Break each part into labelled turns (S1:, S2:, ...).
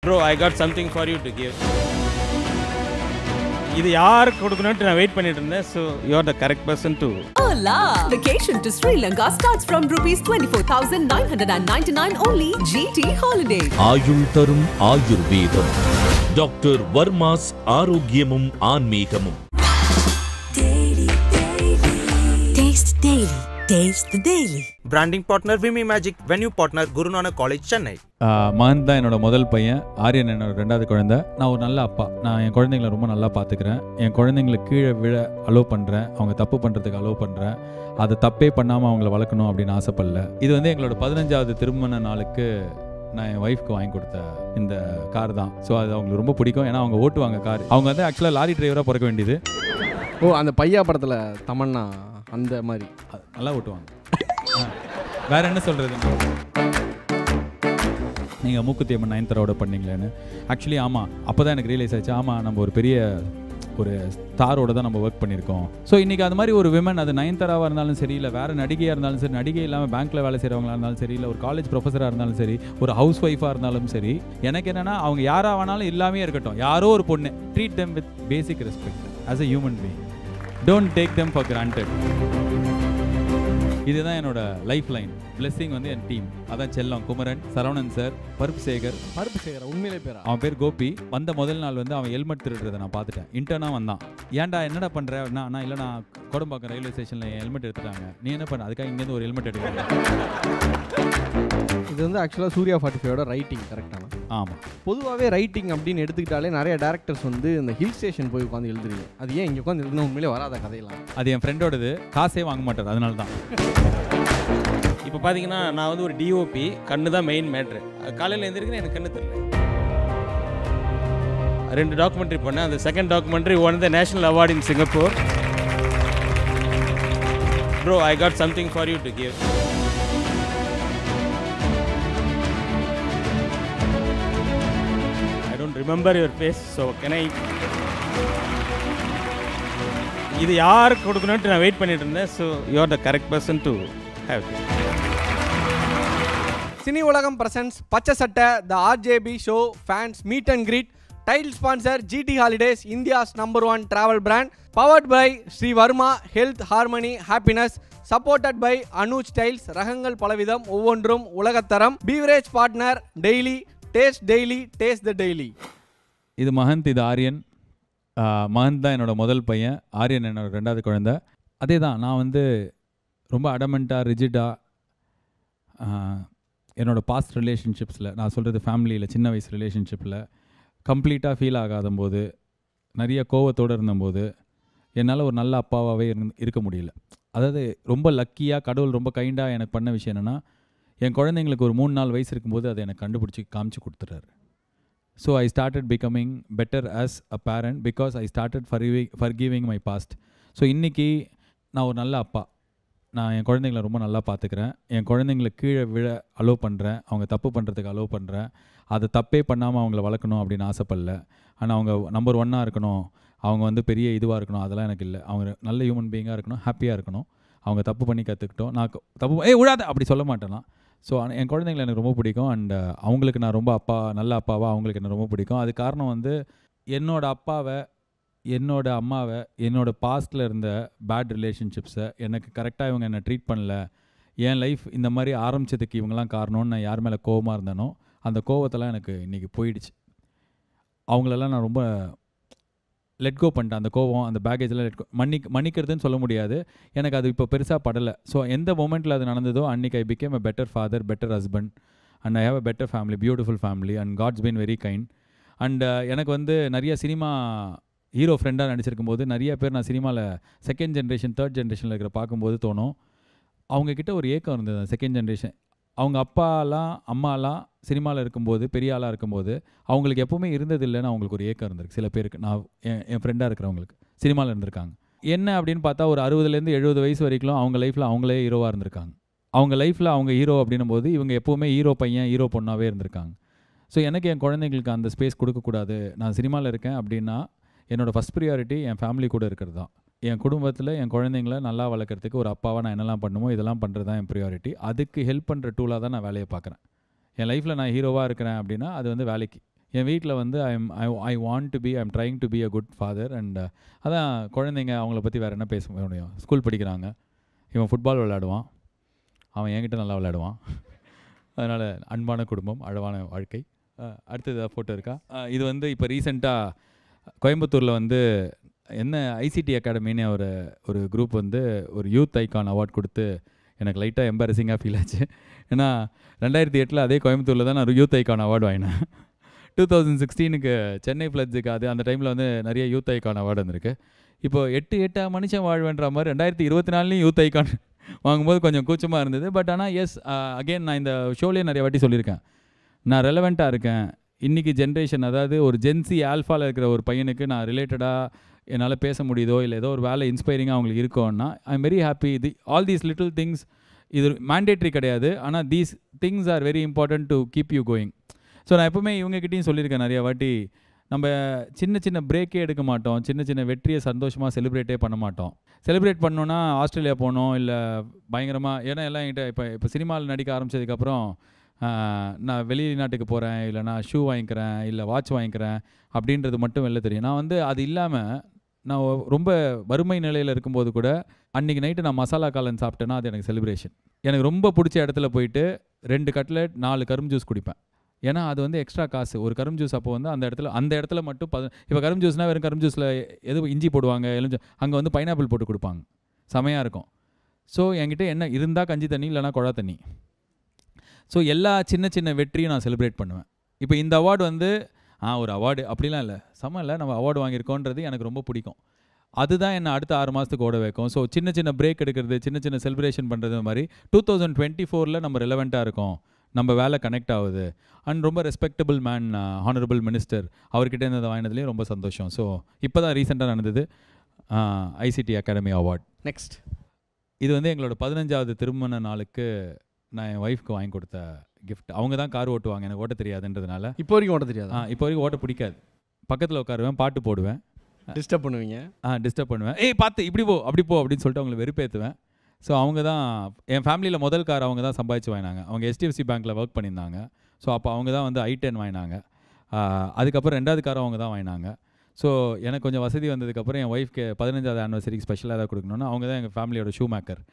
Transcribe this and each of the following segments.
S1: Bro, I got something for you to give. இது யாருக்கு கொடுக்கணும்னு நான் வெயிட் பண்ணிட்டு இருந்தேன். So you are the correct person to.
S2: Hola! Vacation to Sri Lanka starts from rupees 24,999 only. GT Holidays.
S3: ஆயுள் தரும் ஆயுர்வேதம். டாக்டர் வர்மாஸ் ஆரோக்கியமும் ஆன்மீகமும்.
S2: Taste Daily. Taste the Daily.
S4: Branding partner Vimy Magic, venue partner Guru Nanak College, Chennai.
S5: மகன் தான் என்னோட முதல் பையன். ஆரியன் என்னோட ரெண்டாவது குழந்தை. நான் ஒரு நல்ல அப்பா. நான் என் குழந்தைங்களை ரொம்ப நல்லா பார்த்துக்கிறேன். என் குழந்தைங்களை கீழே விழ அலோவ் பண்ணுறேன். அவங்க தப்பு பண்ணுறதுக்கு அலோவ் பண்ணுறேன். அது தப்பே பண்ணாமல் அவங்கள வளர்க்கணும் அப்படின்னு ஆசைப்படல. இது வந்து எங்களோட 15வது திருமண நாளுக்கு நான் என் ஒய்ஃப்க்கு வாங்கி கொடுத்த இந்த கார் தான். ஸோ அது அவங்களுக்கு ரொம்ப பிடிக்கும். ஏன்னா அவங்க ஓட்டுவாங்க கார். அவங்க வந்து ஆக்சுவலாக லாரி டிரைவராக பிறக்க வேண்டியது.
S6: அந்த பையா படத்தில் தமன்னா அந்த மாதிரி
S5: நல்லா ஓட்டுவாங்க. வேற என்ன சொல்கிறது, நீங்கள் மூக்குத்தி அம்மன் நயன்தாராவோட பண்ணீங்களேன்னு. ஆக்சுவலி ஆமாம், அப்போ தான் எனக்கு ரியலைஸ் ஆச்சு. ஆமாம், நம்ம ஒரு பெரிய ஒரு ஸ்டாரோட தான் நம்ம ஒர்க் பண்ணியிருக்கோம். ஸோ இன்றைக்கி அது மாதிரி ஒரு விமன், அது நயன்தாராவாக இருந்தாலும் சரி, இல்லை வேறு நடிகையாக இருந்தாலும் சரி, நடிகை இல்லாமல் பேங்க்கில் வேலை செய்கிறவங்களா இருந்தாலும் சரி, இல்லை ஒரு காலேஜ் ப்ரொஃபஸராக இருந்தாலும் சரி, ஒரு ஹவுஸ் ஒய்ஃபாக இருந்தாலும் சரி, எனக்கு என்னென்னா அவங்க யாராக வேணாலும் இல்லாமே இருக்கட்டும், யாரோ ஒரு பொண்ணு, treat them with basic respect as a human being. Don't take them for granted. இதுதான் என்னோட லைஃப் லைன். பிளெஸிங் வந்து என் டீம். அதான் செல்லம், குமரன், சரவணன் சார், பருப்பு சேகர்
S6: உண்மையிலே பேரா?
S5: அவன் பேர் கோபி. வந்த முதல் நாள் வந்து அவன் ஹெல்மெட் திருடுறதை நான் பார்த்துட்டேன். இன்டர்னாக வந்தான். ஏன்டா என்னடா பண்ணுற? நான் இல்லை, நான் கோடம்பாக்கம் ரயில்வே ஸ்டேஷனில் என் ஹெல்மெட் எடுத்துட்டாங்க. நீ என்ன பண்ண? அதுக்காக இங்கேருந்து ஒரு ஹெல்மெட் எடுக்கிறேன்.
S6: இது வந்து ஆக்சுவலாக சூர்யா 45ஓட ரைட்டிங் கரெக்டான?
S5: ஆமாம்.
S6: பொதுவாகவே ரைட்டிங் அப்படின்னு எடுத்துக்கிட்டாலே நிறைய டேரக்டர்ஸ் வந்து இந்த ஹில் ஸ்டேஷன் போய் உட்காந்து எழுதுறீங்க. அது ஏன் இங்கே உட்காந்து எழுதுனா உண்மையிலே வராத கதையெல்லாம்?
S5: அது என் ஃப்ரெண்டோடது. காசே வாங்க மாட்டார், அதனால தான்.
S1: இப்போ பார்த்தீங்கன்னா நான் வந்து ஒரு டிஓபி. கண்ணு தான் மெயின் மேட்ரு. காலையில் எழுந்திருக்கிறேன், எனக்கு கண்ணு தெரியல. 2 டாக்குமெண்ட்ரி பண்ணேன். அந்த second documentary one the national award in Singapore. Bro, I got something for you to give. I don't remember your face, so can I? இது யாருக்கு கொடுக்கணும்னு நான் வெயிட் பண்ணிட்டு இருந்தேன். So you are the correct person to have this.
S6: சினி உலகம் presents பச்சை சட்டை the RJB show fans meet and greet. Title sponsor GT Holidays, India's #1 travel brand. Powered by Sri Varma health harmony happiness. Supported by Anuj styles. ரகங்கள் பலவிதம், ஒவ்வொன்றும் உலகத்தரம். Beverage partner daily. Taste daily, taste the daily.
S5: இது மகந்த், இது ஆரியன். மகந்த் தான் என்னோட முதல் பையன். ஆரியன் என்னோட ரெண்டாவது குழந்தை. அதே தான், நான் வந்து ரொம்ப அடமெண்ட்டாக ரிஜிடாக என்னோடய பாஸ்ட் ரிலேஷன்ஷிப்ஸில், நான் சொல்கிறது ஃபேமிலியில் சின்ன வயசு ரிலேஷன்ஷிப்பில் கம்ப்ளீட்டாக ஃபீல் ஆகாத போது, நிறைய கோவத்தோடு இருந்தபோது என்னால் ஒரு நல்ல அப்பாவாகவே இருக்க முடியல. அதாவது ரொம்ப லக்கியாக கடவுள் ரொம்ப கைண்டாக எனக்கு பண்ண விஷயம் என்னென்னா, என் குழந்தைங்களுக்கு ஒரு 3-4 வயசு இருக்கும்போது அதை எனக்கு கண்டுபிடிச்சி காமிச்சு கொடுத்துட்றாரு. So I started becoming better as a parent because I started forgiving my past. So இன்றைக்கி நான் ஒரு நல்ல அப்பா. நான் என் குழந்தைங்களை ரொம்ப நல்லா பார்த்துக்கிறேன். என் குழந்தைங்களை கீழே விழ அலோவ் பண்ணுறேன். அவங்க தப்பு பண்ணுறதுக்கு அலோவ் பண்ணுறேன். அது தப்பே பண்ணாமல் அவங்கள வளர்க்கணும் அப்படின்னு ஆசைப்படல. ஆனால் அவங்க நம்பர் 1 இருக்கணும், அவங்க வந்து பெரிய இதுவாக இருக்கணும், அதெல்லாம் எனக்கு இல்லை. அவங்க நல்ல ஹியூமன் பீயிங்காக இருக்கணும், ஹாப்பியாக இருக்கணும். அவங்க தப்பு பண்ணி கற்றுக்கிட்டோம். நான் தப்பு விழாத அப்படி சொல்ல மாட்டேன்னா. ஸோ என் குழந்தைங்களை எனக்கு ரொம்ப பிடிக்கும். அண்ட் அவங்களுக்கு நான் ரொம்ப நல்ல அப்பாவாக அவங்களுக்கு எனக்கு ரொம்ப பிடிக்கும். அது காரணம் வந்து என்னோடய அப்பாவை, என்னோட அம்மாவை, என்னோட பாஸ்ட்டில் இருந்த பேட் ரிலேஷன்ஷிப்ஸை எனக்கு கரெக்டாக இவங்க என்னை ட்ரீட் பண்ணல, என் லைஃப் இந்த மாதிரி ஆரம்பித்ததுக்கு இவங்கெல்லாம் காரணம்னு நான் யார் மேலே கோவமாக இருந்தேனோ அந்த கோவத்தெல்லாம் எனக்கு இன்றைக்கி போயிடுச்சு. அவங்களெல்லாம் நான் ரொம்ப லெட் கோ பண்ணிட்டேன். அந்த கோவம், அந்த பேக்கேஜெலாம் மன்னிக்கிறதுன்னு சொல்ல முடியாது, எனக்கு அது இப்போ பெருசாக படலை. ஸோ எந்த மொமெண்ட்டில் அது நடந்ததோ அன்றைக்கி I became a better father, better husband, and I have a better family, beautiful family, and God's been very kind. And எனக்கு வந்து நிறைய சினிமா ஹீரோ ஃப்ரெண்டாக நடிச்சிருக்கும் போது நிறைய பேர் நான் சினிமாவில் செகண்ட் ஜென்ரேஷன், தேர்ட் ஜென்ரேஷனில் இருக்கிற பார்க்கும்போது தோணும், அவங்கக்கிட்ட ஒரு ஏக்கம் இருந்தது. செகண்ட் ஜென்ரேஷன் அவங்க அப்பாலாம் அம்மாலாம் சினிமாவில் இருக்கும்போது, பெரிய ஆளாக இருக்கும்போது அவங்களுக்கு எப்போவுமே இருந்தது இல்லைன்னு அவங்களுக்கு ஒரு ஏக்கம் இருந்திருக்கு. சில பேருக்கு, நான் என் ஃப்ரெண்டாக இருக்கிறவங்களுக்கு சினிமாவில் இருந்திருக்காங்க. என்ன அப்படின்னு பார்த்தா ஒரு 60லேருந்து 70 வயசு வரைக்கும் அவங்க லைஃப்பில் அவங்களே ஹீரோவாக இருந்திருக்காங்க. அவங்க லைஃப்பில் அவங்க ஹீரோ அப்படின்னும் போது இவங்க எப்போவுமே ஹீரோ பையன், ஹீரோ பொண்ணாகவே இருந்திருக்காங்க. ஸோ எனக்கு என் குழந்தைங்களுக்கு அந்த ஸ்பேஸ் கொடுக்கக்கூடாது. நான் சினிமாவில் இருக்கேன் அப்படின்னா என்னோடய ஃபஸ்ட் ப்ரியாரிட்டி என் ஃபேமிலி கூட இருக்கிறது தான். என் குடும்பத்தில் என் குழந்தைங்களை நல்லா வளர்க்குறதுக்கு ஒரு அப்பாவாக நான் என்னெல்லாம் பண்ணுமோ இதெல்லாம் பண்ணுறது தான் என் ப்ரியாரிட்டி. அதுக்கு ஹெல்ப் பண்ணுற டூலாக தான் நான் வேலையை பார்க்குறேன். என் லைஃப்பில் நான் ஹீரோவாக இருக்கிறேன் அப்படின்னா அது வந்து வேலைக்கு என் வீட்டில் வந்து I want to be I'm trying to be a good father. And அதான் குழந்தைங்க அவங்கள பற்றி வேறு என்ன பேச முடியும். ஸ்கூல் படிக்கிறாங்க, இவன் ஃபுட்பால் விளையாடுவான், அவன் என்கிட்ட நல்லா விளையாடுவான். அதனால் அன்பான குடும்பம், அழகான வாழ்க்கை. அடுத்தது ஃபோட்டோ இருக்கா? இது வந்து இப்போ ரீசெண்டாக கோயம்புத்தூரில் வந்து என்ன ஐசிடி அகாடமின்னு ஒரு குரூப் வந்து ஒரு யூத் ஐகான் அவார்ட் கொடுத்து எனக்கு லைட்டாக எம்பாரசிங்காக ஃபீல் ஆச்சு. ஏன்னா 2008 அதே கோயம்புத்தூரில் தான் நான் யூத் ஐகான் அவார்டு வாங்கினேன். 2016 சென்னை ஃப்ளட்ஸுக்கு அந்த டைமில் வந்து நிறைய யூத் ஐகான் அவார்டு வந்திருக்கு. இப்போது 8 மனுஷன் வாழ்வேன்ற மாதிரி 2024 யூத் ஐகான் வாங்கும்போது கொஞ்சம் கூச்சமாக இருந்தது. பட் ஆனால் எஸ், அகெயின் நான் இந்த ஷோலேயே நிறைய வாட்டி சொல்லியிருக்கேன், நான் ரெலவெண்ட்டாக இருக்கேன். இன்றைக்கி ஜென்ரேஷன், அதாவது ஒரு ஜென்சி ஆல்ஃபாவில் இருக்கிற ஒரு பையனுக்கு நான் ரிலேட்டடாக என்னால் பேச முடியுதோ இல்லை ஏதோ ஒரு வேலை இன்ஸ்பைரிங்காக அவங்களுக்கு இருக்கோன்னா I am very happy. All these little things, இது மேண்டேட்ரி கிடையாது, ஆனால் these things are very important to keep you going. So நான் எப்போவுமே இவங்ககிட்டையும் சொல்லியிருக்கேன் நிறையா வாட்டி, நம்ம சின்ன சின்ன பிரேக்கே எடுக்க மாட்டோம், சின்ன சின்ன வெற்றியை சந்தோஷமாக செலிப்ரேட்டே பண்ண மாட்டோம். செலிப்ரேட் பண்ணோன்னா ஆஸ்திரேலியா போனோம் இல்லை பயங்கரமாக, ஏன்னா எல்லாம் என்கிட்ட இப்போ சினிமாவில் நடிக்க ஆரம்பித்ததுக்கப்புறம் நான் வெளிநாட்டுக்கு போகிறேன், இல்லை நான் ஷூ வாங்கிக்கிறேன், இல்லை வாட்ச் வாங்கிக்கிறேன் அப்படின்றது மட்டும் வெளில தெரியும். நான் வந்து அது இல்லாமல் நான் ரொம்ப வறுமை நிலையில் இருக்கும்போது கூட அன்றைக்கி நைட்டு நான் மசாலா காளான் சாப்பிட்டேன்னா அது எனக்கு செலிப்ரேஷன். எனக்கு ரொம்ப பிடிச்ச இடத்துல போயிட்டு 2 கட்லெட் 4 கரும்பு ஜூஸ் குடிப்பேன். ஏன்னா அது வந்து எக்ஸ்ட்ரா காசு. ஒரு கரும்பு ஜூஸ் அப்போ வந்து அந்த இடத்துல மட்டும் இப்போ கரும்பு ஜூஸ்னால் வெறும் கரும்பு ஜூஸில் எது இஞ்சி போடுவாங்க, அங்கே வந்து பைனாப்பிள் போட்டு கொடுப்பாங்க, செமையாக இருக்கும். ஸோ என்கிட்ட என்ன இருந்தால் கஞ்சி தண்ணி, இல்லைனா குழா தண்ணி. ஸோ எல்லா சின்ன சின்ன வெற்றியும் நான் செலிப்ரேட் பண்ணுவேன். இப்போ இந்த அவார்டு வந்து ஒரு அவார்டு அப்படிலாம் இல்லை, இல்லை நம்ம அவார்டு வாங்கியிருக்கோன்றது எனக்கு ரொம்ப பிடிக்கும். அதுதான் என்னை அடுத்த 6 மாதத்துக்கு ஓட வைக்கும். ஸோ சின்ன சின்ன பிரேக் எடுக்கிறது, சின்ன சின்ன செலிப்ரேஷன் பண்ணுறது மாதிரி 2024 நம்ம ரெலவெண்ட்டாக இருக்கோம், நம்ம வேலை கனெக்ட் ஆகுது. அண்ட் ரொம்ப ரெஸ்பெக்டபிள் மேன், ஹானரபிள் மினிஸ்டர், அவர்கிட்ட இருந்து வாங்கினதுலேயும் ரொம்ப சந்தோஷம். ஸோ இப்போ தான் ரீசெண்டாக நடந்தது ஐசிடி அகாடமி அவார்ட்.
S6: நெக்ஸ்ட்,
S5: இது வந்து எங்களோட 15வது திருமண நாளுக்கு நான் என் ஒய்ஃப்க்கு வாங்கி கொடுத்த கிஃப்ட். அவங்க தான் கார் ஓட்டுவாங்க, எனக்கு ஓட்ட தெரியாதுன்றதுனால.
S6: இப்போ வரைக்கும் ஓட்ட தெரியாது?
S5: இப்போ வரைக்கும் ஓட்ட பிடிக்காது. பக்கத்தில் உட்காருவேன், பாட்டு போடுவேன்,
S6: டிஸ்டர்ப் பண்ணுவீங்க.
S5: டிஸ்டர்ப் பண்ணுவேன், பார்த்து இப்படி போ அப்படி போ அப்படின்னு சொல்லிட்டு அவங்களை வெறுப்பேற்றுவேன். ஸோ அவங்க தான் என் ஃபேமிலியில் முதல் கார் அவங்க தான் சம்பாதிச்சு வாங்கினாங்க. அவங்க HDFC பேங்க்கில் ஒர்க் பண்ணியிருந்தாங்க. ஸோ அப்போ அவங்க தான் வந்து i10 வாங்கினாங்க. அதுக்கப்புறம் 2வது காரும் அவங்க தான் வாங்கினாங்க. ஸோ எனக்கு கொஞ்சம் வசதி வந்ததுக்கப்புறம் என் ஒய்ஃப்க்கு 15வது ஆனிவர்சரிக்கு ஸ்பெஷலாக ஏதாவது கொடுக்கணுன்னா அவங்க தான் எங்கள் ஃபேமிலியோட ஷூ மேக்கர்.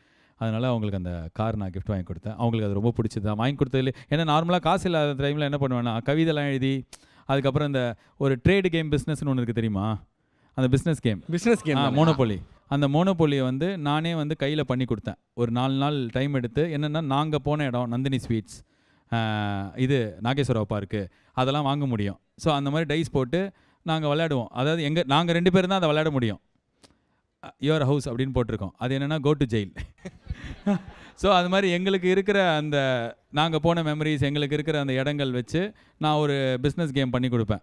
S5: அதனால் அவங்களுக்கு அந்த கார் நான் கிஃப்ட் வாங்கி கொடுத்தேன். அவங்களுக்கு அது ரொம்ப பிடிச்சது தான் வாங்கி கொடுத்ததுல. ஏன்னா நார்மலாக காசு இல்லாத டைமில் என்ன பண்ணுவேன்னா கவிதைலாம் எழுதி, அதுக்கப்புறம் இந்த ஒரு ட்ரேடு கேம் பிஸ்னஸ்னு ஒன்று இருக்குது தெரியுமா, அந்த பிஸ்னஸ் கேம் மோனோபோலி. அந்த மோனோபோலியை வந்து நானே வந்து கையில் பண்ணி கொடுத்தேன். ஒரு 4 நாள் டைம் எடுத்து. என்னென்னா நாங்கள் போன இடம் நந்தினி ஸ்வீட்ஸ், இது நாகேஸ்வரா பார்க்கு, அதெல்லாம் வாங்க முடியும். ஸோ அந்த மாதிரி டைஸ் போட்டு நாங்கள் விளையாடுவோம். அதாவது நாங்கள் 2 பேரும் தான் அதை விளையாட முடியும். யுவர் ஹவுஸ் அப்படின்னு போட்டிருக்கோம். அது என்னென்னா கோ டு ஜெயில். ஸோ அது மாதிரி எங்களுக்கு இருக்கிற அந்த நாங்கள் போன மெமரிஸ், எங்களுக்கு இருக்கிற அந்த இடங்கள் வச்சு நான் ஒரு பிஸ்னஸ் கேம் பண்ணி கொடுப்பேன்.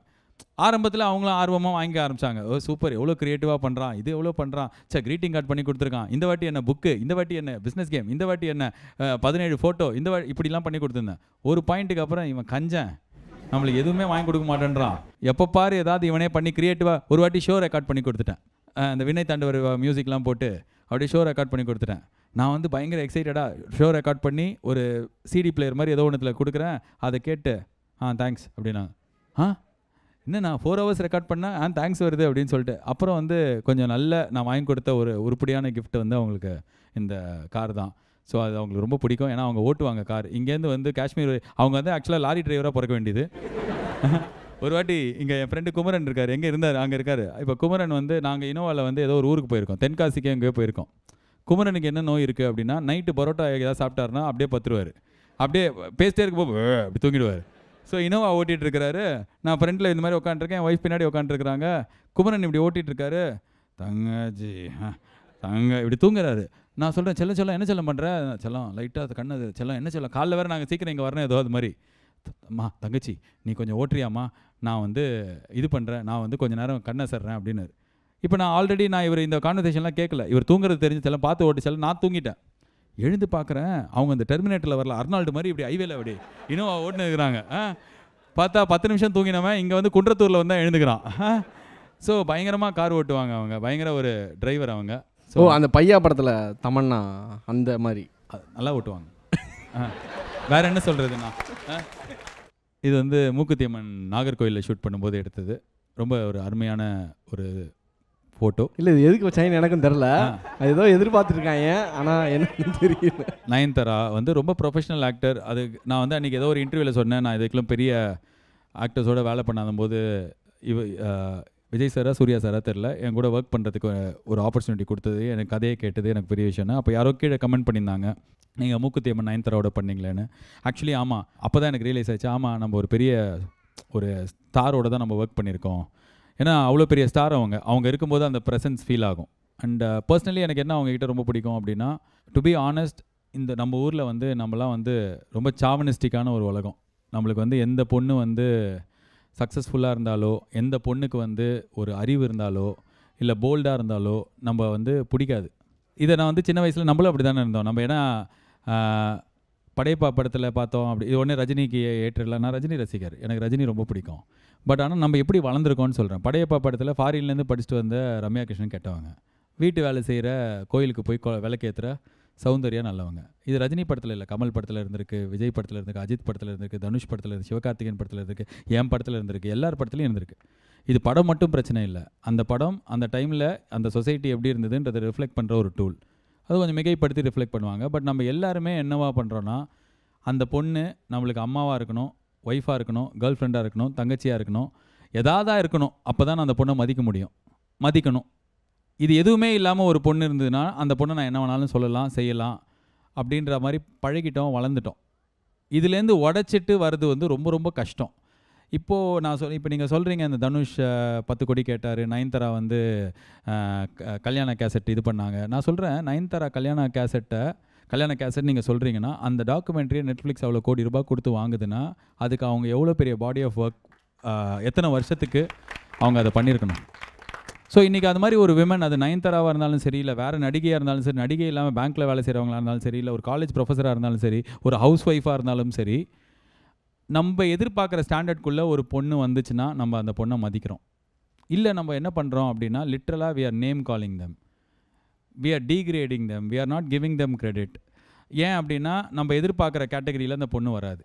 S5: ஆரம்பத்தில் அவங்களும் ஆர்வமாக வாங்கிக்க ஆரம்பித்தாங்க. சூப்பர், எவ்வளோ க்ரியேட்டிவாக பண்ணுறான், இது எவ்வளோ பண்ணுறான், க்ரீட்டிங் கார்டு பண்ணி கொடுத்துருக்கான், இந்த வாட்டி என்ன புக்கு, இந்த வாட்டி என்ன பிஸ்னஸ் கேம், இந்த வாட்டி என்ன 17 ஃபோட்டோ, இந்த வாட்டி இப்படிலாம் பண்ணி கொடுத்துருந்தேன். ஒரு பாயிண்ட்டுக்கு அப்புறம் இவன் கஞ்சன், நம்மளுக்கு எதுவுமே வாங்கி கொடுக்க மாட்டேன்றான், எப்போ பாரு ஏதாவது இவனே பண்ணி க்ரியேட்டிவாக. ஒரு வாட்டி ஷோ ரெக்கார்ட் பண்ணி கொடுத்துட்டேன். அந்த வினய் தாண்டவர் மியூசிக்லாம் போட்டு அப்படியே ஷோ ரெக்கார்ட் பண்ணி கொடுத்துட்டேன். நான் வந்து பயங்கர எக்ஸைட்டடாக ஷோ ரெக்கார்ட் பண்ணி ஒரு CD பிளேயர் மாதிரி ஏதோ ஒன்றுத்தில் கொடுக்குறேன். அதை கேட்டு தேங்க்ஸ் அப்படின்னா, என்ன நான் 4 ஹவர்ஸ் ரெக்கார்ட் பண்ணேன், தேங்க்ஸ் வருது அப்படின்னு சொல்லிட்டு. அப்புறம் வந்து கொஞ்சம் நல்ல நான் வாங்கி கொடுத்த ஒரு உருப்படியான கிஃப்ட் வந்து அவங்களுக்கு இந்த கார் தான். ஸோ அது அவங்களுக்கு ரொம்ப பிடிக்கும். ஏன்னா அவங்க ஓட்டுவாங்க கார். இங்கேருந்து வந்து காஷ்மீர், அவங்க வந்து ஆக்சுவலாக லாரி டிரைவராக பிறக்க வேண்டியது. ஒரு வாட்டி இங்கே என் ஃப்ரெண்டு குமரன் இருக்கார், எங்கே இருந்தார், அங்கே இருக்கார். இப்போ குமரன் வந்து நாங்கள் இனோவாவில் வந்து ஏதோ ஒரு ஊருக்கு போயிருக்கோம், தென்காசிக்கு எங்கேயோ போயிருக்கோம். குமரனுக்கு என்ன நோய் இருக்குது அப்படின்னா, நைட்டு பரோட்டா ஏதாவது சாப்பிட்டாருன்னா அப்படியே பத்துருவார், அப்படியே பேசிட்டே இருக்கப்போ அப்படி தூங்கிடுவார். ஸோ இனோவா ஓட்டிகிட்டு இருக்கிறாரு, நான் ஃப்ரெண்டில் இந்த மாதிரி உட்காந்துருக்கேன், என் ஒய்ஃப் பின்னாடி உட்காந்துருக்குறாங்க. குமரன் இப்படி ஓட்டிகிட்டு இருக்காரு, தங்கச்சி இப்படி தூங்குறாரு. நான் சொல்கிறேன், செல்லம் என்ன செல்லம் பண்ணுற, செல்லம் லைட்டாக அது கண்ணது, செல்லம் என்ன செல்லம், காலைல வேறு நாங்கள் சீக்கிரம் இங்கே வரணும் ஏதோ அது மாதிரி. அம்மா தங்கச்சி நீ கொஞ்சம் ஓட்டுறியாம்மா, நான் வந்து இது பண்ணுறேன், நான் வந்து கொஞ்சம் நேரம் கண்ணை சர்றேன் அப்படின்னு. இப்போ நான் ஆல்ரெடி இவர் இந்த கான்வர்சேஷன்லாம் கேட்கல, இவர் தூங்குறது தெரிஞ்சு செல்லம் பார்த்து ஓட்டு செல்லம். நான் தூங்கிட்டேன். எழுந்து பார்க்குறேன், அவங்க அந்த டெர்மினேட்டரில் வரல, அர்னால்டு மாதிரி இப்படி ஹைவேல அப்படி இன்னும் ஓட்டுன்னு இருக்கிறாங்க. பார்த்தா 10 நிமிஷம் தூங்கினவன் இங்கே வந்து குன்றத்தூரில் வந்து எழுந்துக்கிறான். ஸோ பயங்கரமாக கார் ஓட்டுவாங்க அவங்க, பயங்கர ஒரு டிரைவர் அவங்க.
S6: ஸோ அந்த பையா படத்தில் தமன்னா அந்த மாதிரி
S5: நல்லா ஓட்டுவாங்க. வேற என்ன சொல்கிறதுண்ணா, இது வந்து மூக்குத்தியம்மன் நாகர்கோயிலில் ஷூட் பண்ணும்போது எடுத்தது. ரொம்ப ஒரு அருமையான ஒரு ஃபோட்டோ.
S6: இல்லை இது எதுக்கு வச்சாங்கன்னு எனக்கும் தெரில. அது ஏதோ எதிர்பார்த்துருக்காங்க, ஆனால் என்னன்னு தெரியல.
S5: நயன்தாரா வந்து ரொம்ப ப்ரொஃபஷனல் ஆக்டர். அது நான் வந்து அன்றைக்கி ஏதோ ஒரு இன்டர்வியூவில் சொன்னேன், நான் இதுக்கெல்லாம் பெரிய ஆக்டர்ஸோடு வேலை பண்ணாத போது விஜய் சாரா சூர்யா சாரா தெரில, என் கூட ஒர்க் பண்ணுறதுக்கு ஒரு ஆப்பர்ச்சுனிட்டி கொடுத்தது, எனக்கு கதையை கேட்டது எனக்கு பெரிய விஷயம்னா. அப்போ யாரோ கீழே கமெண்ட் பண்ணியிருந்தாங்க, நீங்கள் மூக்குத்தியம்மன் நயன்தாராவோட பண்ணீங்களேன்னு. ஆக்சுவலி ஆமாம், அப்போ தான் எனக்கு ரியலைஸ் ஆச்சு, ஆமாம் நம்ம ஒரு பெரிய ஒரு ஸ்டாரோட தான் நம்ம ஒர்க் பண்ணியிருக்கோம். ஏன்னா அவ்வளோ பெரிய ஸ்டார் அவங்க இருக்கும்போது அந்த ப்ரெசன்ஸ் ஃபீல் ஆகும். அண்ட் பர்சனலி எனக்கு என்ன அவங்ககிட்ட ரொம்ப பிடிக்கும் அப்படின்னா, டு பி ஆனஸ்ட், இந்த நம்ம ஊரில் வந்து நம்மலாம் வந்து ரொம்ப சாவனிஸ்டிக்கான ஒரு உலகம். நம்மளுக்கு வந்து எந்த பொண்ணு வந்து சக்ஸஸ்ஃபுல்லாக இருந்தாலோ, எந்த பொண்ணுக்கு வந்து ஒரு அறிவு இருந்தாலோ, இல்லை போல்டாக இருந்தாலோ நம்ம வந்து பிடிக்காது. இதை நான் வந்து சின்ன வயசில் நம்மளும் அப்படி தானே இருந்தோம். நம்ம ஏன்னா படையப்பா படத்தில் பார்த்தோம், அப்படி இது ஒன்றே ரஜினிக்கு ஏற்றில்லை. நான் ரஜினி ரசிகர், எனக்கு ரஜினி ரொம்ப பிடிக்கும். பட் ஆனால் நம்ம எப்படி வளர்ந்துருக்கோன்னு சொல்கிறேன். படையப்பா படத்தில் ஃபாரின்லேருந்து படிச்சுட்டு வந்த ரம்யா கிருஷ்ணன் கெட்டவங்க, வீட்டு வேலை செய்கிற, கோயிலுக்கு போய் விளக்கேற்றுற சௌந்தர்யா நல்லவங்க. இது ரஜினி படத்தில் இல்லை, கமல் படத்தில் இருந்திருக்கு, விஜய் படத்தில் இருந்திருக்கு, அஜித் படத்தில் இருந்திருக்கு, தனுஷ் படத்தில் இருந்து, சிவகார்த்திகேயன் படத்தில் இருந்திருக்கு, என் படத்தில் இருந்திருக்கு, எல்லார் படத்துலையும் இருந்திருக்கு. இது படம் மட்டும் பிரச்சனை இல்லை, அந்த படம் அந்த டைமில் அந்த சொசைட்டி எப்படி இருந்ததுன்றதை ரிஃப்ளெக்ட் பண்ணுற ஒரு டூல். அது கொஞ்சம் மிகைப்படுத்தி ரிஃப்ளெக்ட் பண்ணுவாங்க. பட் நம்ம எல்லாருமே என்னவா பண்ணுறோன்னா, அந்த பொண்ணு நம்மளுக்கு அம்மாவாக இருக்கணும், ஒய்ஃபாக இருக்கணும், கேர்ள் ஃப்ரெண்டாக இருக்கணும், தங்கச்சியாக இருக்கணும், எதாவதாக இருக்கணும். அப்போ தான் அந்த பொண்ணை மதிக்க முடியும், மதிக்கணும். இது எதுவுமே இல்லாமல் ஒரு பொண்ணு இருந்ததுன்னா அந்த பொண்ணை நான் என்ன வேணாலும் சொல்லலாம், செய்யலாம் அப்படின்ற மாதிரி பழகிட்டோம், வளர்ந்துட்டோம். இதுலேருந்து உடச்சிட்டு வர்றது வந்து ரொம்ப ரொம்ப கஷ்டம். இப்போது நான் இப்போ நீங்கள் சொல்கிறீங்க, இந்த தனுஷ் 10 கோடி கேட்டார், நயன்தாரா வந்து கல்யாண கேசட் இது பண்ணாங்க. நான் சொல்கிறேன், நயன்தாரா கல்யாண கேசட் நீங்கள் சொல்கிறீங்கன்னா, அந்த டாக்குமெண்ட்ரியை நெட்ஃப்ளிக்ஸ் அவ்வளோ கோடி ரூபாய் கொடுத்து வாங்குதுன்னா, அதுக்கு அவங்க எவ்வளோ பெரிய பாடி ஆஃப் ஒர்க், எத்தனை வருஷத்துக்கு அவங்க அதை பண்ணியிருக்கணும். ஸோ இன்றைக்கி அது மாதிரி ஒரு விமன், அது நயன்தாராவாக இருந்தாலும் சரி, இல்லை வேறு நடிகையாக இருந்தாலும் சரி, நடிகை இல்லாமல் பேங்க்கில் வேலை செய்கிறவங்களாக இருந்தாலும் சரி, இல்லை ஒரு காலேஜ் ப்ரொஃபஸராக இருந்தாலும் சரி, ஒரு ஹவுஸ் ஒய்ஃபாக இருந்தாலும் சரி, நம்ம எதிர்பார்க்குற ஸ்டாண்டர்ட்குள்ளே ஒரு பொண்ணு வந்துச்சுன்னா நம்ம அந்த பொண்ணை மதிக்கிறோம். இல்லை நம்ம என்ன பண்ணுறோம் அப்படின்னா, லிட்ரலாக we are name calling them, we are degrading them, we are not giving them credit. ஏன் அப்படின்னா, நம்ம எதிர்பார்க்குற கேட்டகரியில் அந்த பொண்ணு வராது,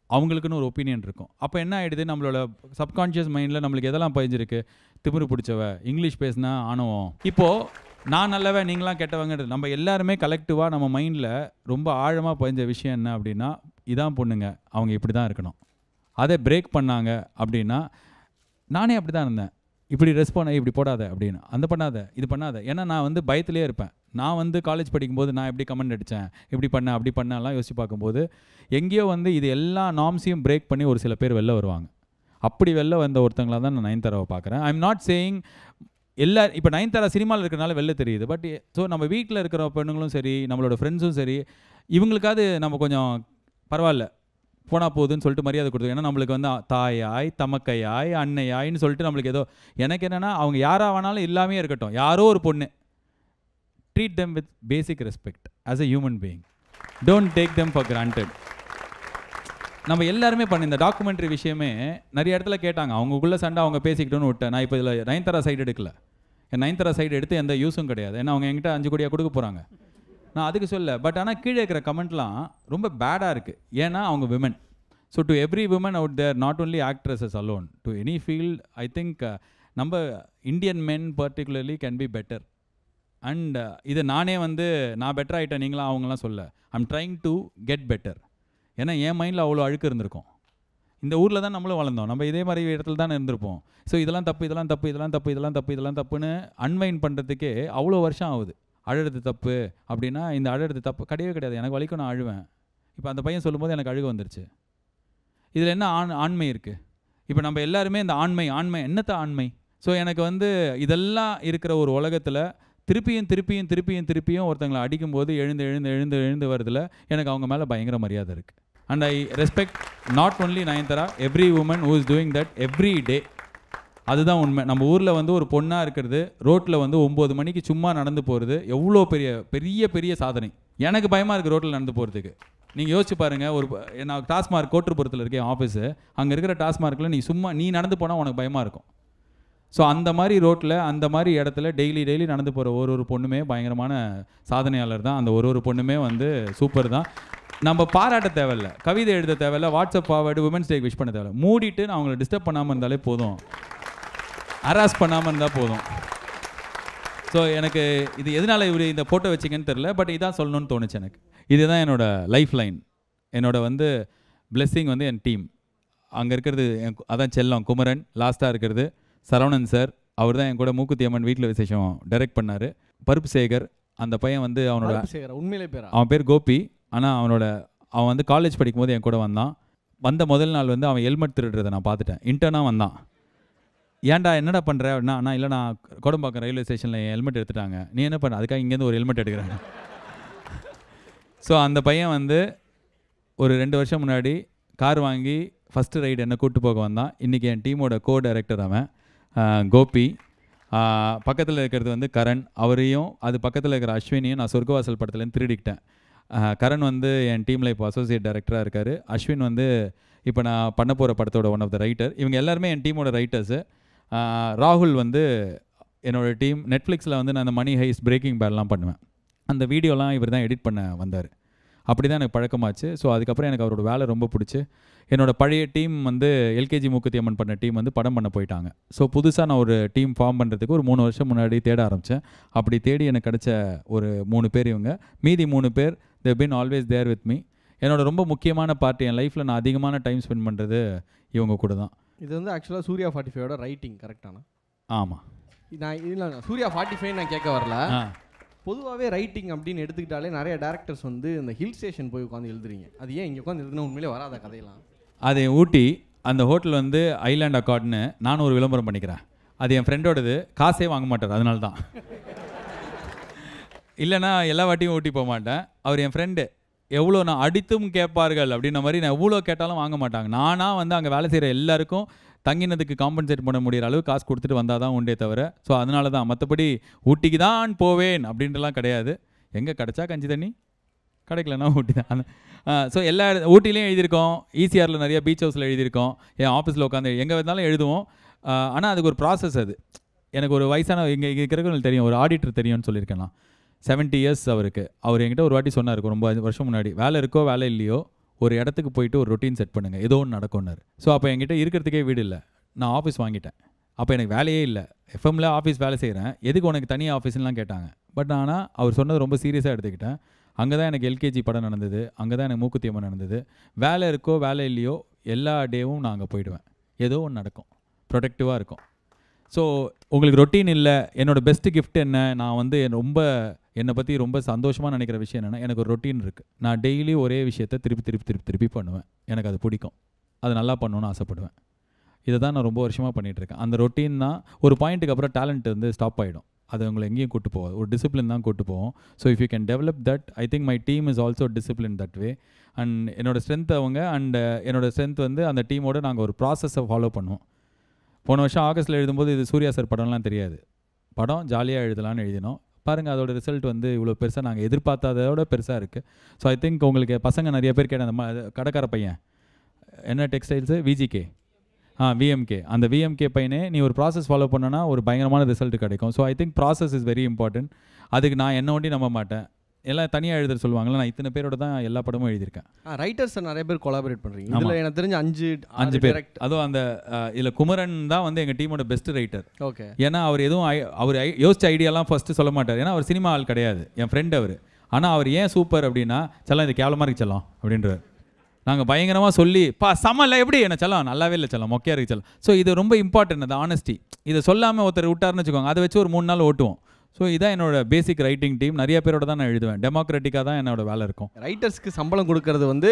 S5: அவங்களுக்குன்னு ஒரு ஒப்பீனியன் இருக்கும். அப்போ என்ன ஆகிடுது, நம்மளோட சப்கான்ஷியஸ் மைண்டில் நம்மளுக்கு எதெல்லாம் பதிஞ்சிருக்கு, திமிரு பிடிச்சவ, இங்கிலீஷ் பேசினா ஆணவம். இப்போது நான் நல்லவன் நீங்களாம் கெட்டவங்கிறது நம்ம எல்லாருமே கலெக்டிவாக நம்ம மைண்டில் ரொம்ப ஆழமாக பதிஞ்ச விஷயம் என்ன அப்படின்னா, இதான் பொண்ணுங்க, அவங்க இப்படி தான் இருக்கணும். அதை பிரேக் பண்ணாங்க அப்படின்னா, நானே அப்படி தான் இருந்தேன், இப்படி ட்ரெஸ் பண்ண, இப்படி போடாத அப்படின்னு, அந்த பண்ணாத, இது பண்ணாத. ஏன்னா நான் வந்து பயத்திலே இருப்பேன். நான் வந்து காலேஜ் படிக்கும்போது நான் எப்படி கமெண்ட் அடித்தேன், இப்படி பண்ணேன், அப்படி பண்ணலாம் யோசிச்சு பார்க்கும்போது, எங்கேயோ வந்து இது எல்லா நார்ம்ஸையும் பிரேக் பண்ணி ஒரு சில பேர் வெளில வருவாங்க. அப்படி வெளில வந்த ஒருத்தங்களாக தான் நான் நயன்தாராவை பார்க்குறேன். ஐ எம் நாட் சேயிங் இப்போ நயன்தாரா சினிமாவில் இருக்கிறனால வெளில தெரியுது. பட் ஸோ நம்ம வீட்டில் இருக்கிற பெண்ணுங்களும் சரி, நம்மளோட ஃப்ரெண்ட்ஸும் சரி, இவங்களுக்காவது நம்ம கொஞ்சம் பரவாயில்ல போனால் போகுதுன்னு சொல்லிட்டு மரியாதை கொடுத்தோம். ஏன்னா நம்மளுக்கு வந்து தாயாய், தமக்கையாய், அன்னையாயின்னு சொல்லிட்டு நம்மளுக்கு ஏதோ, எனக்கு என்னென்னா அவங்க யாராக வேணாலும் இல்லாமே இருக்கட்டும், யாரோ ஒரு பொண்ணு, treat them with basic respect as a human being, don't take them for granted. நம்ம எல்லாருமே பண்ண இந்த டாக்குமெண்ட்ரி விஷயமே நிறைய இடத்துல கேட்டாங்க, அவங்களுக்குள்ள சண்டை அவங்க பேசிக்கிட்டோன்னு விட்டேன். நான் இப்போ இதில் நயன்தாரா சைடு எடுக்கல, என் நயன்தாரா சைடு எடுத்து எந்த யூஸும் கிடையாது. ஏன்னா அவங்க என்கிட்ட 5 கோடியாக கொடுக்க போகிறாங்க, நான் அதுக்கு சொல்ல. பட் ஆனால் கீழே இருக்கிற கமெண்ட்லாம் ரொம்ப பேடாக இருக்குது. ஏன்னா அவங்க women. So to every women out there, not only actresses alone, to any field, I think நம்ம Indian men particularly can be better. And இது நானே வந்து நான் பெட்டர் ஆகிட்டேன் நீங்களாம் அவங்களாம் சொல்ல, I'm trying to get better. ஏன்னா என் மைண்டில் அவ்வளோ அழுக்கு இருந்திருக்கும். இந்த ஊரில் தான் நம்மளும் வளர்ந்தோம், நம்ம இதே மாதிரி இடத்துல தான் இருந்திருப்போம். ஸோ இதெல்லாம் தப்பு, இதெல்லாம் தப்பு, இதெல்லாம் தப்பு, இதெல்லாம் தப்பு, இதெல்லாம் தப்புன்னு அன்வைன் பண்ணுறதுக்கே அவ்வளோ வருஷம் ஆகுது. அழுறது தப்பு அப்படின்னா, இந்த அழுறது தப்பு கிடையவே கிடையாது, எனக்கு வலிக்கும், நான் அழுவேன். இப்போ அந்த பையன் சொல்லும்போது எனக்கு அழுக வந்துருச்சு. இதில் என்ன ஆண்மை இருக்குது? இப்போ நம்ம எல்லாருமே இந்த ஆண்மை என்னத்த ஆண்மை? ஸோ எனக்கு வந்து இதெல்லாம் இருக்கிற ஒரு உலகத்தில் திருப்பியும் ஒருத்தங்களை அடிக்கும்போது எழுந்து வருதில் எனக்கு அவங்க மேலே பயங்கர மரியாதை இருக்குது. And I respect not only Nayanthara, every woman who is doing that every day. அதுதான் உண்மை. நம்ம ஊரில் வந்து ஒரு பொண்ணாக இருக்கிறது, ரோட்டில் வந்து 9 மணிக்கு சும்மா நடந்து போகிறது எவ்வளோ பெரிய சாதனை. எனக்கு பயமாக இருக்குது ரோட்டில் நடந்து போகிறதுக்கு. நீங்கள் யோசிச்சு பாருங்கள், நான் டாஸ்மார்க் கோட்டுப்புறத்தில் இருக்கேன் ஆஃபீஸு, அங்கே இருக்கிற டாஸ்மார்க்கில் நீ நடந்து போனால் உனக்கு பயமாக இருக்கும். ஸோ அந்த மாதிரி ரோட்டில், அந்த மாதிரி இடத்துல டெய்லி நடந்து போகிற ஒரு பொண்ணுமே பயங்கரமான சாதனையாளர் தான். அந்த ஒரு பொண்ணுமே வந்து சூப்பர் தான். நம்ம பாராட்ட தேவையில்ல, கவிதை எழுத தேவையில்ல, WhatsApp forward women's day wish பண்ண தேவையில்ல. மூடிட்டு நான் அவங்களை டிஸ்டர்ப் பண்ணாமல் இருந்தாலே போதும், ஹராஸ் பண்ணாமல் இருந்தால் போதும். ஸோ எனக்கு இது எதனால் இவர் இந்த ஃபோட்டோ வச்சிங்கன்னு தெரில, பட் இதான் சொல்லணும்னு தோணுச்சு எனக்கு. இதுதான் என்னோட லைஃப் லைன். என்னோட வந்து பிளெஸ்ஸிங் வந்து என் டீம். அங்கே இருக்கிறது அதான் செல்லம் குமரன், லாஸ்ட்டாக இருக்கிறது சரவணன் சார். அவர் தான் என் கூட மூக்குத்தி அம்மன் வீட்டில் விசேஷம் டைரக்ட் பண்ணார். பருப்பு சேகர், அந்த பையன் வந்து அவனோட
S6: உண்மையிலே பேர்,
S5: அவன் பேர் கோபி. ஆனால் அவன் வந்து காலேஜ் படிக்கும்போது என் கூட வந்த முதல் நாள் வந்து அவன் ஹெல்மெட் திருடுறதை நான் பார்த்துட்டேன். இன்டர்னாக வந்தான். ஏன்டா என்னடா பண்ணுற அப்படின்னா, நான் இல்லை நான் கோடம்பாக்கம் ரயில்வே ஸ்டேஷனில் என் ஹெல்மெட் எடுத்துட்டாங்க, நீ என்ன பண்ண, அதுக்காக இங்கேருந்து ஒரு ஹெல்மெட் எடுக்கிறாங்க. ஸோ அந்த பையன் வந்து ஒரு 2 வருஷம் முன்னாடி கார் வாங்கி ஃபஸ்ட்டு ரைடு என்னை கூப்பிட்டு போக வந்தான். இன்றைக்கி என் டீமோட கோ டைரக்டர் அவன் கோபி. பக்கத்தில் இருக்கிறது வந்து கரண், அவரையும் அது பக்கத்தில் இருக்கிற அஸ்வினியும் நான் சொர்க்கவாசல் படத்துலேருந்து திருடிக்கிட்டேன். கரண் வந்து என் டீமில் இப்போ அசோசியேட் டைரக்டராக இருக்கார். அஸ்வின் வந்து இப்போ நான் பண்ண போகிற படத்தோட ஒன் ஆஃப் த ரைட்டர். இவங்க எல்லாருமே என் டீமோட ரைட்டர்ஸு. ராகுல் வந்து என்னோடய டீம். நெட்ஃப்ளிக்ஸில் வந்து நான் அந்த மணி ஹைஸ்ட், பிரேக்கிங் பேட்லாம் பண்ணுவேன். அந்த வீடியோலாம் இவர் தான் எடிட் பண்ண வந்தார். அப்படி தான் எனக்கு பழக்கமாச்சு. ஸோ அதுக்கப்புறம் எனக்கு அவரோட வேலை ரொம்ப பிடிச்சி என்னோடய பழைய டீம் வந்து எல்கேஜி மூக்குத்தி அம்மன் பண்ண டீம் வந்து படம் பண்ண போயிட்டாங்க. ஸோ புதுசாக நான் ஒரு டீம் ஃபார்ம் பண்ணுறதுக்கு ஒரு 3 வருஷம் முன்னாடி தேட ஆரம்பித்தேன். அப்படி தேடி எனக்கு கிடச்ச ஒரு 3 பேர் இவங்க. மீதி 3 பேர் தே been always there with me. என்னோட ரொம்ப முக்கியமான பார்ட்டி, என் லைஃப்பில் நான் அதிகமான டைம் ஸ்பெண்ட் பண்ணுறது இவங்க கூட தான்.
S6: இது வந்து ஆக்சுவலாக சூர்யா 45ஓட ரைட்டிங் கரெக்டானா?
S5: ஆமாம்.
S6: நான் இதில் சூர்யா 45 நான் கேட்க வரல. பொதுவாகவே ரைட்டிங் அப்படின்னு எடுத்துக்கிட்டாலே நிறைய டேரக்டர்ஸ் வந்து இந்த ஹில் ஸ்டேஷன் போய் உட்காந்து எழுதுறீங்க. அது ஏன் இங்கே உட்காந்து எழுதுனா உண்மையிலே வராத கதையெல்லாம்? அது
S5: ஊட்டி அந்த ஹோட்டல் வந்து ஐலாண்ட் அக்கார்ட்னு நானும் ஒரு விளம்பரம் பண்ணிக்கிறேன். அது என் ஃப்ரெண்டோடது, காசே வாங்க மாட்டார், அதனால தான். இல்லைனா எல்லா வாட்டியும் ஊட்டி போக மாட்டேன். அவர் என் ஃப்ரெண்டு. எவ்வளோ நான் அடித்தும் கேட்பார்கள் அப்படின்ன மாதிரி நான் எவ்வளோ கேட்டாலும் வாங்க மாட்டாங்க. நானாக வந்து அங்கே வேலை செய்கிற எல்லாருக்கும் தங்கினதுக்கு காம்பன்சேட் பண்ண முடிகிற அளவு காசு கொடுத்துட்டு வந்தால் தான் உண்டே தவிர. ஸோ அதனால தான், மற்றபடி ஊட்டிக்கு தான் போவேன் அப்படின்றலாம் கிடையாது. எங்கே கிடச்சா கஞ்சி தண்ணி, கிடைக்கலன்னா ஊட்டி தான். ஸோ எல்லா ஊட்டிலையும் எழுதியிருக்கோம், ஈசிஆரில் நிறைய பீச் ஹவுஸில் எழுதியிருக்கோம், என் ஆஃபீஸில் உட்காந்து எங்கே இருந்தாலும் எழுதுவோம். ஆனால் அதுக்கு ஒரு ப்ராசஸ். அது எனக்கு ஒரு வயசான இங்கே இருக்கிறவங்களுக்கு தெரியும், ஒரு ஆடிட்டர் தெரியும்னு சொல்லியிருக்கேன் நான். 70 இயர்ஸ் அவருக்கு. அவர் என்கிட்ட ஒரு வாட்டி சொன்னார் ரொம்ப வருஷம் முன்னாடி, வேலை இருக்கோ வேலை இல்லையோ ஒரு இடத்துக்கு போயிட்டு ஒரு ரொட்டீன் செட் பண்ணுங்கள், ஏதோ ஒன்று நடக்கும்னாரு. ஸோ அப்போ என்கிட்ட இருக்கிறதுக்கே வீடு இல்லை, நான் ஆஃபீஸ் வாங்கிட்டேன். அப்போ எனக்கு வேலையே இல்லை. எஃப்எம்மில் ஆஃபீஸ் வேலை செய்கிறேன், எதுக்கு உனக்கு தனியாக ஆஃபீஸ்லாம் கேட்டாங்க. பட் ஆனால் அவர் சொன்னது ரொம்ப சீரியஸாக எடுத்துக்கிட்டேன். அங்கே தான் எனக்கு எல்கேஜி படம் நடந்தது, அங்கே தான் எனக்கு மூக்குத்தி அம்மன் நடந்தது. வேலை இருக்கோ வேலை இல்லையோ எல்லா டேவும் நான் அங்கே போயிடுவேன், ஏதோ ஒன்று நடக்கும், ப்ரொடக்டிவாக இருக்கும். ஸோ உங்களுக்கு ரொட்டீன் இல்லை. என்னோடய பெஸ்ட்டு கிஃப்ட் என்ன, நான் வந்து என்னை பற்றி ரொம்ப சந்தோஷமாக நினைக்கிற விஷயம் என்னென்னா, எனக்கு ஒரு ரொட்டீன் இருக்குது. நான் டெய்லி ஒரே விஷயத்தை திருப்பி பண்ணுவேன். எனக்கு அது பிடிக்கும், அது நல்லா பண்ணணும்னு ஆசைப்படுவேன். இதை தான் நான் ரொம்ப வருஷமாக பண்ணிகிட்ருக்கேன். அந்த ரொட்டீன் தான் ஒரு பாயிண்ட்டுக்கு அப்புறம் டேலண்ட் வந்து ஸ்டாப் ஆகிடும். அது உங்களை எங்கேயும் கூட்டு போகாது, ஒரு டிசிப்ளின் தான் கூட்டு போவோம். So if you can develop that, I think my team is also discipline that way. And என்னோடய ஸ்ட்ரென்த் அவங்க, அண்ட் என்னோடய ஸ்ட்ரென்த் வந்து அந்த டீமோடு நாங்கள் ஒரு ப்ராசஸை ஃபாலோ பண்ணுவோம். போன வருஷம் ஆகஸ்ட்டில் எழுதும்போது இது சூர்யா சார் படம்லாம் தெரியாது, படம் ஜாலியாக எழுதலான்னு எழுதினோம். பாருங்கள் அதோட ரிசல்ட் வந்து இவ்வளோ பெருசாக நாங்கள் எதிர்பார்த்ததோட பெருசாக இருக்குது. ஸோ ஐ திங்க் உங்களுக்கு பசங்க நிறைய பேர் கேட்ட அந்த கடைக்கார பையன் என்ன டெக்ஸ்டைல்ஸு விஜிகே, விஎம்கே, அந்த விஎம்கே பையனே நீ ஒரு ப்ராசஸ் ஃபாலோ பண்ணனா ஒரு பயங்கரமான ரிசல்ட் கிடைக்கும். So I think process is very important. அதுக்கு நான் என்ன ஒண்டி நம்ப மாட்டேன், எல்லாம் தனியாக எழுத சொல்லுவாங்களா, நான் இத்தனை பேரோட தான் எல்லா படமும் எழுதியிருக்கேன்.
S6: ரைட்டர்ஸ் நிறைய பேர் கொலாபரேட் பண்ணுறீங்க. இதில் எனக்கு தெரிஞ்ச 5
S5: பேர். அதுவும் அந்த இதில் குமரன் தான் வந்து எங்கள் டீமோட பெஸ்ட் ரைட்டர்.
S6: ஓகே.
S5: ஏன்னா அவர் எதுவும் அவர் யோசிச்ச ஐடியாலாம் ஃபஸ்ட்டு சொல்ல மாட்டார், ஏன்னா அவர் சினிமா ஆள் கிடையாது, என் ஃப்ரெண்ட் அவர். ஆனால் அவர் ஏன் சூப்பர் அப்படின்னா, செல்லம் இது கேவலமாக இருக்கு செல்லம் அப்படின்றார். நாங்கள் பயங்கரமாக சொல்லி சமல்ல எப்படி என்ன செல்லம் நல்லாவே இல்லை செல்லம் மொக்கையாக இருக்கு செல்லம். ஸோ இது ரொம்ப இம்பார்ட்டன்ட், அது ஆனஸ்டி. இதை சொல்லாமல் ஒருத்தர் விட்டார்னு வச்சுக்கோங்க, அதை வச்சு ஒரு 3 நாள் ஓட்டுவோம். ஸோ இதான் என்னோட பேசிக் ரைட்டிங் டீம். நிறைய பேரோட தான் நான் எழுதுவேன், டெமோக்ராட்டிக்காக தான் என்னோட வேலை இருக்கும்.
S6: ரைட்டர்ஸ்க்கு சம்பளம் கொடுக்கறது வந்து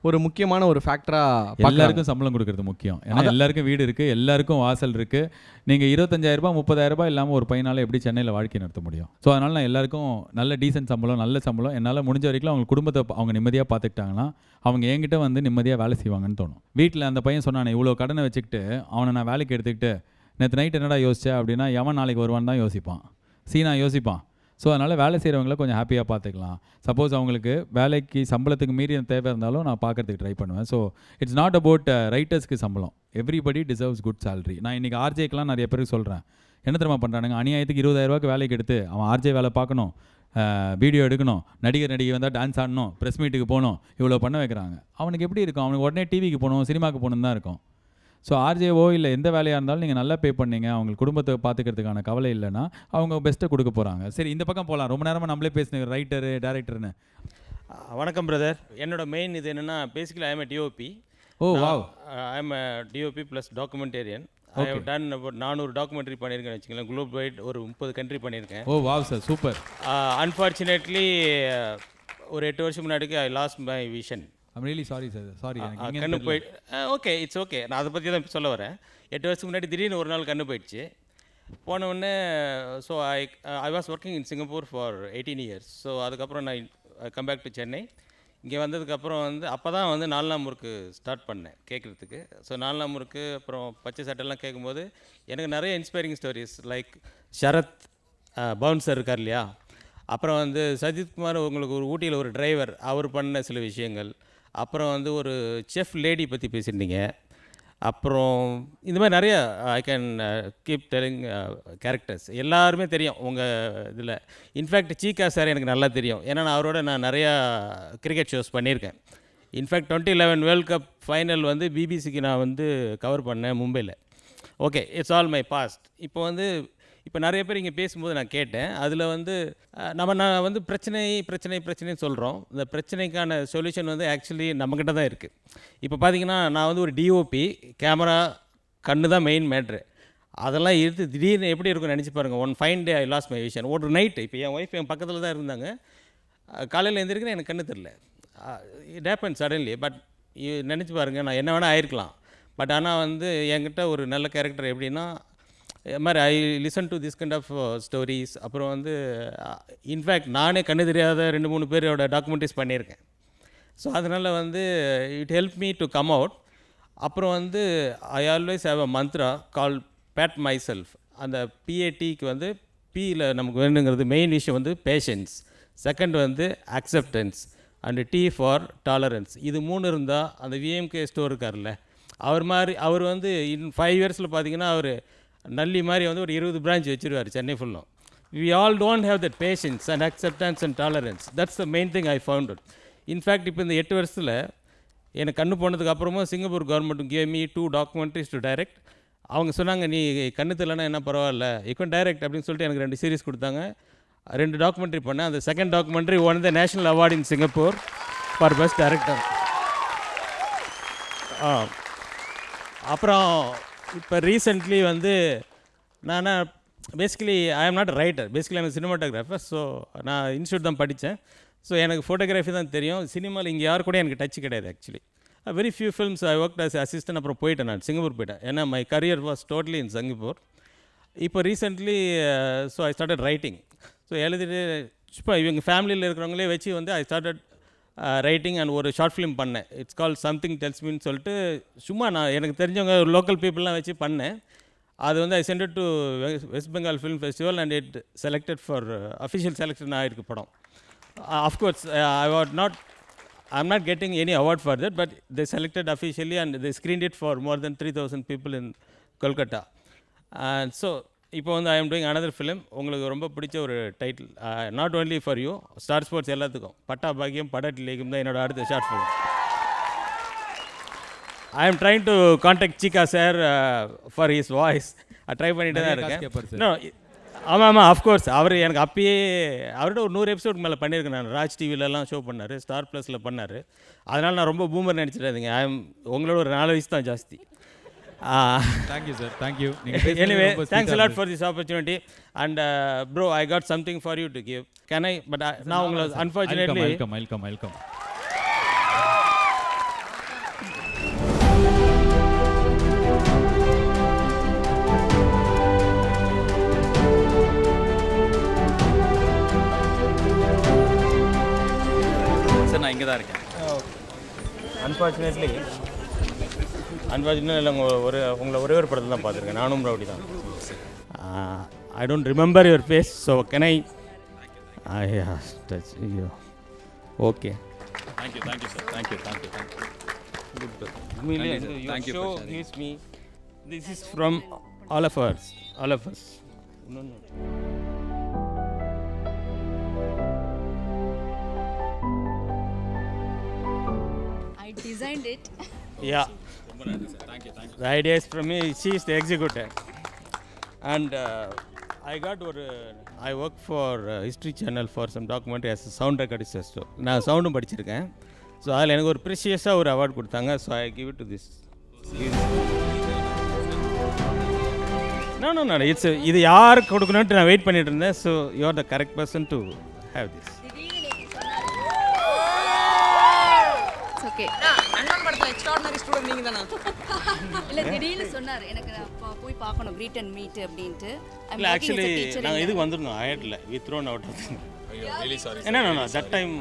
S6: ஒரு முக்கியமான ஒரு ஃபேக்டராக,
S5: எல்லாருக்கும் சம்பளம் கொடுக்கறது முக்கியம். ஏன்னா எல்லாருக்கும் வீடு இருக்குது, எல்லாருக்கும் வாசல் இருக்குது. நீங்கள் 25,000 30,000 இல்லாமல் ஒரு பையனால் எப்படி சென்னையில் வாழ்க்கை நடத்த முடியும்? ஸோ அதனால் நான் எல்லாருக்கும் நல்ல டீசென்ட் சம்பளம், நல்ல சம்பளம், என்னால் முடிஞ்ச வரைக்கும் அவங்க குடும்பத்தை அவங்க நிம்மதியாக பார்த்துக்கிட்டாங்கன்னா அவங்க என்கிட்ட வந்து நிம்மதியாக வேலை செய்வாங்கன்னு தோணும். வீட்டில் அந்த பையன் சொன்னானே இவ்வளோ கடனை வச்சுக்கிட்டு அவனை நான் வேலைக்கு எடுத்துக்கிட்டு நேற்று நைட் என்னடா யோசிச்சேன் அப்படின்னா, எவன் நாளைக்கு வருவான்னு தான் யோசிப்பான், சீனா யோசிப்பான். ஸோ அதனால் வேலை செய்கிறவங்கள கொஞ்சம் ஹாப்பியாக பார்த்துக்கலாம். சப்போஸ் அவங்களுக்கு வேலைக்கு சம்பளத்துக்கு மீறி தேவை இருந்தாலும் நான் பார்க்கறதுக்கு ட்ரை பண்ணுவேன். ஸோ இட்ஸ் நாட் அபவுட் ரைட்டர்ஸ்க்கு சம்பளம், எவ்ரிபடி டிசர்வ்ஸ் குட் சேலரி. நான் இன்றைக்கி ஆர்ஜேக்கெலாம் நிறைய பேருக்கு சொல்கிறேன், என்ன தெரியுமா பண்ணுறானுங்க, அநியாயத்துக்கு 20,000 ரூபாய்க்கு வேலைக்கு எடுத்து அவன் ஆர்ஜே வேலை பார்க்கணும், வீடியோ எடுக்கணும், நடிகை வந்தால் டான்ஸ் ஆடணும், ப்ரெஸ் மீட்டுக்கு போகணும், இவ்வளோ பண்ண வைக்கிறாங்க. அவனுக்கு எப்படி இருக்கும்? அவனுக்கு உடனே டிவிக்கு போகணும், சினிமாவுக்கு போகணும் தான் இருக்கும். ஸோ ஆர்ஜேவோ இல்லை எந்த வேலையாக இருந்தாலும் நீங்கள் நல்லா பே பண்ணீங்க, அவங்க குடும்பத்தை பார்த்துக்கிறதுக்கான கவலை இல்லைன்னா அவங்க பெஸ்ட்டை கொடுக்க போகிறாங்க. சரி, இந்த பக்கம் போகலாம். ரொம்ப நேரமாக நம்மளே பேசுனீங்க, ரைட்டரு டேரக்டர்னு.
S1: வணக்கம் பிரதர். என்னோட மெயின் இது என்னென்னா, basically I am DOP.
S5: Oh wow.
S1: I am DOP plus documentarian. I have done about 400 documentary பண்ணியிருக்கேன் வச்சுக்கலாம். குளோப் வைட் ஒரு 30 கண்ட்ரி பண்ணியிருக்கேன்.
S5: Oh wow sir, super.
S1: Unfortunately ஒரு 8 வருஷம் முன்னாடிக்கு I lost my vision.
S5: I'm really sorry sir, sorry.
S1: கண்ணு போயிட்டு okay, it's okay. நான் அதை பற்றி தான் சொல்ல வரேன். 8 வருஷத்துக்கு முன்னாடி திடீர்னு ஒரு நாள் கண்ணு போயிடுச்சு. போன உடனே so I was working in Singapore for 18 years. So அதுக்கப்புறம் நான் கம் பேக் டு சென்னை. இங்கே வந்ததுக்கப்புறம் வந்து அப்போ தான் வந்து 4 நாள் முறுக்கு ஸ்டார்ட் பண்ணேன் கேட்குறதுக்கு. ஸோ 4 நாள் முறுக்கு அப்புறம் பச்சை சட்டெல்லாம் கேட்கும்போது எனக்கு நிறைய inspiring stories like Sharath bouncer இருக்கார் இல்லையா, அப்புறம் வந்து சஜித்குமார் உங்களுக்கு ஒரு ஊட்டியில் ஒரு டிரைவர், அவர் பண்ண சில விஷயங்கள், அப்புறம் வந்து ஒரு செஃப் லேடி பற்றி பேசியிருந்தீங்க, அப்புறம் இந்த மாதிரி நிறைய I can keep telling characters. எல்லாருமே தெரியும் உங்கள் இதில். இன்ஃபேக்ட் சீகா சார் எனக்கு நல்லா தெரியும், ஏன்னா நான் அவரோட நான் நிறையா கிரிக்கெட் ஷோஸ் பண்ணியிருக்கேன். இன்ஃபேக்ட் 2011 வேர்ல்ட் கப் ஃபைனல் வந்து பிபிசிக்கு நான் வந்து கவர் பண்ணேன் மும்பையில். Okay, it's all my past. இப்போ நிறைய பேர் இங்கே பேசும்போது நான் கேட்டேன், அதில் வந்து நான் வந்து பிரச்சனைன்னு சொல்கிறோம். இந்த பிரச்சனைக்கான சொல்யூஷன் வந்து ஆக்சுவலி நம்மக்கிட்ட தான் இருக்குது. இப்போ பார்த்தீங்கன்னா நான் வந்து ஒரு டிஓபி, கேமரா கண்ணு தான் மெயின் மேட்ரு. அதெல்லாம் எடுத்து திடீர்னு எப்படி இருக்கும்னு நினச்சி பாருங்கள். One fine day I lost my vision. ஒரு நைட்டு இப்போ என் ஒய்ஃப் என் பக்கத்தில் தான் இருந்தாங்க. காலையில் எழுந்திருக்கிறேன், எனக்கு கண்ணு தெரில. It happen suddenly. பட் நினச்சி பாருங்கள், நான் என்ன வேணால் ஆயிருக்கலாம். பட் ஆனால் வந்து என்கிட்ட ஒரு நல்ல கேரக்டர் எப்படின்னா, இது மாதிரி I listen to this kind of stories. அப்புறம் வந்து இன்ஃபேக்ட் நானே கண்ணு தெரியாத 2-3 பேரோட டாக்குமெண்ட்ரிஸ் பண்ணியிருக்கேன். ஸோ அதனால் வந்து it help me to come out. அப்புறம் வந்து I always have a mantra call PAT myself. அந்த பிஏடிக்கு வந்து பியில் நமக்கு வேணுங்கிறது மெயின் விஷயம் வந்து பேஷன்ஸ், செகண்ட் வந்து acceptance, and T for tolerance. இது 3 இருந்தால் அந்த விஎம்கே ஸ்டோர் இருக்கார்ல, அவர் வந்து இன் 5 yearsல பார்த்தீங்கன்னா அவர் நல்லி மாதிரி வந்து ஒரு 20 பிரான்ச் வச்சுருவார் சென்னை ஃபுல்லும். We all don't have that patience and acceptance and tolerance. That's the main thing I found it. In fact இப்போ இந்த 8 வருஷத்தில் எனக்கு கண்ணு போனதுக்கு அப்புறமும் Singapore government gave me 2 documentaries to direct. அவங்க சொன்னாங்க, நீ கண்ணு தெரியலனா என்ன பரவாயில்ல, இப்போ டைரக்ட் அப்படின்னு சொல்லிட்டு எனக்கு 2 சீரிஸ் கொடுத்தாங்க. 2 டாக்குமெண்ட்ரி பண்ணேன். அந்த second documentary one the national award in Singapore for best director. அப்புறம் இப்போ ரீசெண்ட்லி வந்து நான் basically I am not writer, basically I'm cinematographer. So நான் இன்ஸ்டியூட் தான் படித்தேன். ஸோ எனக்கு ஃபோட்டோகிராஃபி தான் தெரியும். சினிமாவில் இங்கே யாரு கூட எனக்கு டச் கிடையாது actually. Very few films I work as assistant. அப்புறம் போயிட்டேன், நான் சிங்கப்பூர் போயிட்டேன். ஏன்னா my career was totally in Singapore. இப்போ recently so I started writing. So எழுதிட்டு இப்போ இவங்க ஃபேமிலியில் இருக்கிறவங்களே வச்சு வந்து ஐ ஸ்டார்டட் ரைட்டிங் அண்ட் ஒரு ஷார்ட் ஃபிலிம் பண்ணேன். இட்ஸ் கால் சம்திங் டெல்ஸ் மீன்னு சொல்லிட்டு சும்மா நான் எனக்கு தெரிஞ்சவங்க லோக்கல் பீப்புளெலாம் வச்சு பண்ணேன். அது வந்து I sent it to West Bengal film festival and it selected for official selection ஆகிருக்கு படம். Of course I'm not getting any award for that, but they selected officially and they screened it for more than 3,000 people in Kolkata. And so இப்போ வந்து I am doing another film. உங்களுக்கு ரொம்ப பிடிச்ச ஒரு title, not only for you, Star Sports எல்லாத்துக்கும். பட்டா பாக்கியம் படட்டிலேக்கும் தான் என்னோட அடுத்த short film. I am trying to contact சீகா sir for his voice. Try பண்ணிட்டு தான் இருக்கேன். ஆமாம், அஃப்கோர்ஸ். அவர் எனக்கு அப்பயே அவர்கிட்ட ஒரு 100 எபிசோட் மேலே பண்ணியிருக்கேன் நான். ராஜ் டிவிலலாம் ஷோ பண்ணார், ஸ்டார் ப்ளஸில் பண்ணார். அதனால் நான் ரொம்ப பூமர் நினச்சிட்டாதீங்க. உங்களோட ஒரு 4 வயசு தான் ஜாஸ்தி.
S5: Thank you sir, thank you.
S1: Anyway, thanks a lot for this opportunity. And bro, I got something for you to give. Can I? But now unfortunately
S5: I'll come. Sir நான் இங்கே தான் இருக்கேன்.
S1: அன்ஃபார்ச்சுனேட்லி உங்களை ஒரே ஒரு படத்தில் தான் பார்த்துருக்கேன். Naanum Rowdy Dhaan. I don't remember your face. So can I touch you? Okay,
S5: thank you sir, thank you.
S1: Thank you. Show gives me. This is from all of us. No.
S7: designed it.
S1: Yeah. The idea is from me. She is the executor. And I work for History Channel for some documentary as a sound recordist. நான் சவுண்டும் படிச்சிருக்கேன். So அதில் எனக்கு ஒரு ப்ரெஷியஸாக ஒரு award கொடுத்தாங்க. So I give it to this. No. இது யாருக்கு கொடுக்கணுன்ட்டு நான் வெயிட் பண்ணிட்டு இருந்தேன். So you are the correct person to have this.
S7: Okay
S8: அண்ணன் படத்துல எக்ஸ்ட்ராஆர்டினரி ஸ்டூடண்ட் நீங்க தானா?
S7: இல்ல திடீர்னு சொன்னார் எனக்கு போய் பார்க்கணும் greet and meet அப்படினு.
S1: இல்ல ஆக்சுவலி நாங்க இதுக்கு வந்திருந்தோம் ஆயட்ல we thrown out of it.
S9: really sorry.
S1: No that time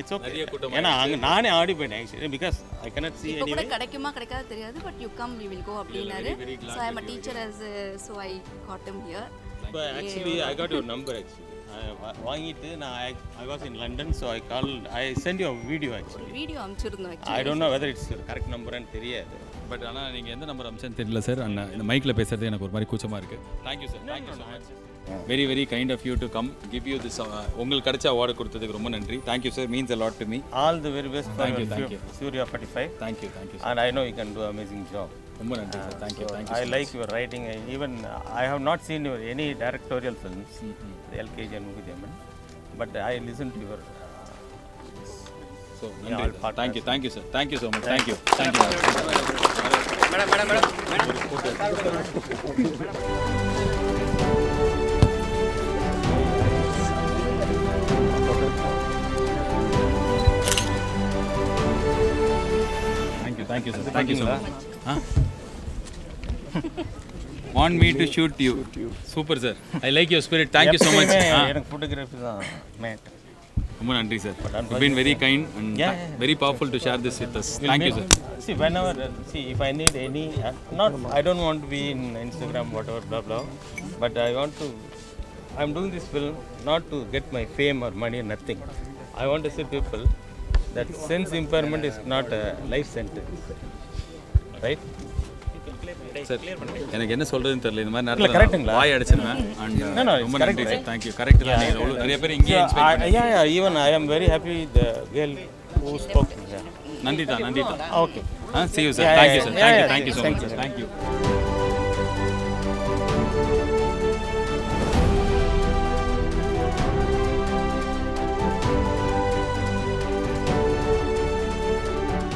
S1: it's okay. ஏனா அங்க நானே ஆடி போயிட்டேன் actually because I cannot see
S7: anyway.
S1: anyway.
S7: கிடைக்குமா கிடைக்காது தெரியாது but you come we will go அப்படினாரு. So I am a teacher as so I got him here.
S1: But actually I got your number actually. வாங்கிட்டு நான் I was in London so I sent you a video actually.
S7: Video அனுப்பிச்சிருந்தோம் actually.
S1: I don't know whether it's correct number ன்னு தெரியாது.
S5: But ஆனால் நீங்கள் எந்த number அமிச்சேன்னு தெரியல sir. அண்ணா இந்த மைக்கில் பேசுறது எனக்கு ஒரு மாதிரி கூச்சமாக இருக்குது.
S9: Thank you sir, thank you so much. Very very kind of you to come give you this. உங்களுக்கு கிடைச்ச அவார்டு கொடுத்ததுக்கு ரொம்ப நன்றி. Thank you sir, means a lot to me.
S1: All the very best for
S9: you.
S1: Surya 45.
S9: Thank you sir.
S1: And I know you can do amazing job.
S9: ரொம்ப நன்றி sir. Thank you.
S1: I like your writing. Even I have not seen your any directorial films, the LKG and Mugujaman, but I listen to your
S9: so thank you sir. Thank you so much. Thank you. Madam. Thank you sir. Thank you so much. Want me to shoot you? Super sir. I like your spirit. Thank you so much.
S1: எனக்கு photography தான் mat.
S9: ரொம்ப நன்றி sir. You've been very kind and very powerful to share this with us. Thank you sir.
S1: See whenever if I need any I don't want to be in Instagram whatever blah blah, but I'm doing this film not to get my fame or money, nothing. I want to see people that sense impairment is not a life sentence, right?
S9: Sir எனக்கு என்ன சொல்றதுன்னு தெரியல. இந்த மாதிரி
S1: இல்ல கரெக்ட்டுங்களா?
S9: வாய் அடிச்சிடுவேன். And ரொம்ப நன்றி சார். Thank you. கரெக்ட் தான். நீங்க நிறைய பேர் இங்கே இன்ஸ்பயர் பண்ணீங்க.
S1: Yeah, even I am very happy the girl who spoke.
S9: நன்றி தான்.
S1: Okay.
S9: See you sir. Thank you sir. Thank you so much. Thank you.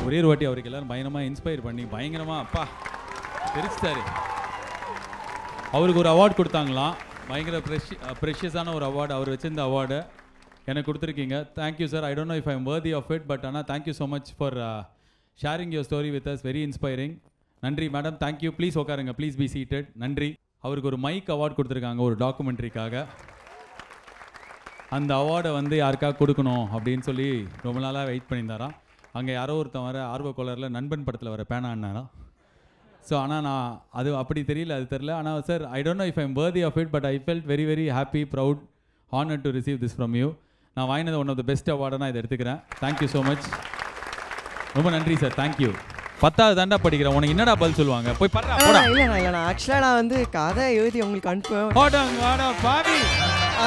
S5: ஒரே ஒரு வாட்டி அவருக்கு எல்லாரும் பயங்கரமாக இன்ஸ்பயர் பண்ணி பயங்கரமாக அப்பா தெரிச்சிட்டாரு. அவருக்கு ஒரு அவார்டு கொடுத்தாங்களாம். பயங்கர ப்ரெஷியஸான ஒரு அவார்டு. அவர் வச்சிருந்த அவார்டை எனக்கு கொடுத்துருக்கீங்க. Thank you sir. I don't know if I am worthy of it, but ஆனால் thank you so much for sharing your story with us. Very inspiring. நன்றி மேடம். தேங்க்யூ. ப்ளீஸ் உட்காருங்க. Please be seated. நன்றி. அவருக்கு ஒரு மைக் அவார்டு கொடுத்துருக்காங்க ஒரு டாக்குமெண்ட்ரிக்காக. அந்த அவார்டை யாருக்காக கொடுக்கணும் அப்படின்னு சொல்லி ரொம்ப நாளாக வெயிட் பண்ணியிருந்தாராம். அங்கே யாரோ ஒருத்தன் வர ஆர்வக்கோளரில் நண்பன் படத்தில் வர பேனான்னாரா. ஸோ ஆனால் நான் அது அப்படி தெரியல, அது தெரில. ஆனால் sir I don't know if I am worthy of it, but I felt very very happy, proud, honoured to receive this from you. நான் வாங்கினது ஒன் ஆஃப் த பெஸ்ட் அவார்டை நான் இதை எடுத்துக்கிறேன். Thank you so much. ரொம்ப நன்றி சார். தேங்க்யூ. 10வது தாண்டா படிக்கிறேன். உனக்கு என்னடா பதில் சொல்லுவாங்க? போய் படுறா போடா.
S8: இல்ல ஆக்சுவலா நான் கதை எழுதி உங்களுக்கு அனுப்புவேன்.
S5: போடாங்க பாவி.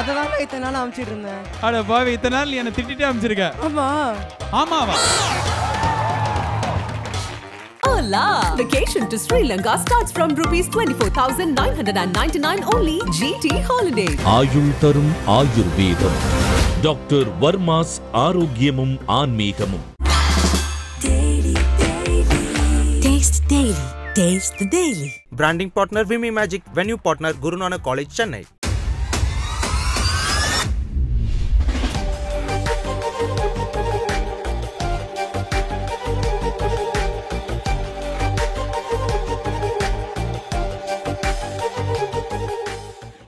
S8: அதனால இத்தனை நாள் அனுப்பிச்சிட்டு இருந்தேன்.
S5: அட பாவி, இத்தனை நாள் என்னை திட்டிட்டே அனுப்பிச்சிருக்க. ஆமாவா?
S2: Hola! Vacation to Sri Lanka starts from rupees 24,999 only. GT Holidays.
S3: ஆயுள் தரும் ஆயுர்வேதம். டாக்டர் வர்மாஸ் ஆரோக்கியமும் ஆன்மீகமும்.
S10: Taste Daily. Taste the Daily.
S4: Branding partner Vimy Magic, venue partner Guru Nanak College, Chennai.